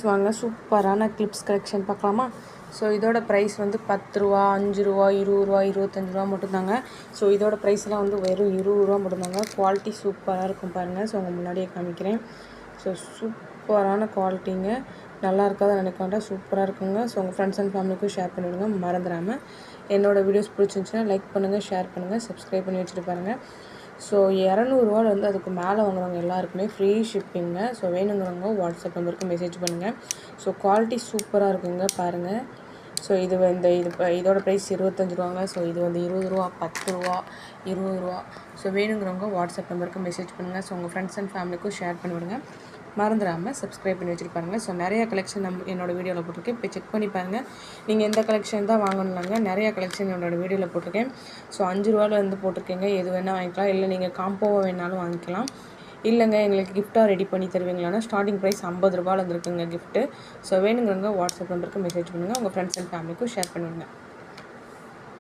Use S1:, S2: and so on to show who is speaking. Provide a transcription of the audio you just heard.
S1: வாங்க சூப்பரான clips collection பார்க்கலாமா. ஸோ இதோட ப்ரைஸ் வந்து 10 ரூபா, 5 ரூபா, 20 ரூபா, 25 ரூபா மட்டும்தாங்க. ஸோ இதோட ப்ரைஸ்லாம் வந்து வெறும் 20 ரூபா மட்டும்தாங்க. குவாலிட்டி சூப்பராக இருக்கும் பாருங்கள். ஸோ உங்கள் முன்னாடியே காமிக்கிறேன். ஸோ சூப்பரான குவாலிட்டிங்க. நல்லா இருக்காத நினைக்க வேண்டாம், சூப்பராக இருக்குங்க. ஸோ உங்கள் ஃப்ரெண்ட்ஸ் அண்ட் ஃபேமிலிக்கும் ஷேர் பண்ணிவிடுங்க மறந்துடாமல். என்னோடய வீடியோஸ் பிடிச்சிருந்துச்சுன்னா லைக் பண்ணுங்கள், ஷேர் பண்ணுங்கள், சப்ஸ்கிரைப் பண்ணி வச்சுட்டு பாருங்கள். ஸோ 200 வந்து அதுக்கு மேலே வாங்குறவங்க எல்லாருக்குமே ஃப்ரீ ஷிப்பிங்க. ஸோ வேணுங்கிறவங்க வாட்ஸ்அப் நம்பருக்கு மெசேஜ் பண்ணுங்கள். ஸோ குவாலிட்டி சூப்பராக இருக்குங்க பாருங்கள். ஸோ இதோட ப்ரைஸ் 25 ரூபாங்க. ஸோ இது வந்து 20 ரூபா, 10 ரூபா, 20 ரூபா. ஸோ வேணுங்கிறவங்க வாட்ஸ்அப் நம்பருக்கு மெசேஜ் பண்ணுங்கள். ஸோ உங்கள் ஃப்ரெண்ட்ஸ் அண்ட் ஃபேமிலிக்கும் ஷேர் பண்ணிவிடுங்க மறந்துடாமல். சப்ஸ்கிரைப் பண்ணி வச்சுட்டு பாருங்கள். ஸோ நிறைய கலெக்ஷன் என்னோடய வீடியோவில் போட்டிருக்கேன், போய் செக் பண்ணி பாருங்கள். நீங்கள் எந்த கலெக்ஷன் தான் வாங்கணும்னாங்க, நிறைய கலெக்ஷன் என்னோடய வீடியோவில் போட்டிருக்கேன். ஸோ 5 ரூபாயிலேருந்து போட்டிருக்கேங்க. எது வேணால் வாங்கிக்கலாம், இல்லை நீங்கள் காம்போவாக வேணாலும் வாங்கிக்கலாம். இல்லைங்க எங்களுக்கு கிஃப்ட்டாக ரெடி பண்ணி தருவீங்களான்னா ஸ்டார்டிங் ப்ரைஸ் 50 ரூபாயிலேருந்து இருக்குங்க கிஃப்ட்டு. ஸோ வேணுங்கிறவங்க வாட்ஸ்அப் நம்பருக்கு மெசேஜ் பண்ணுங்கள். உங்கள் ஃப்ரெண்ட்ஸ் அண்ட் ஃபேமிலிக்கும் ஷேர் பண்ணுங்கள்.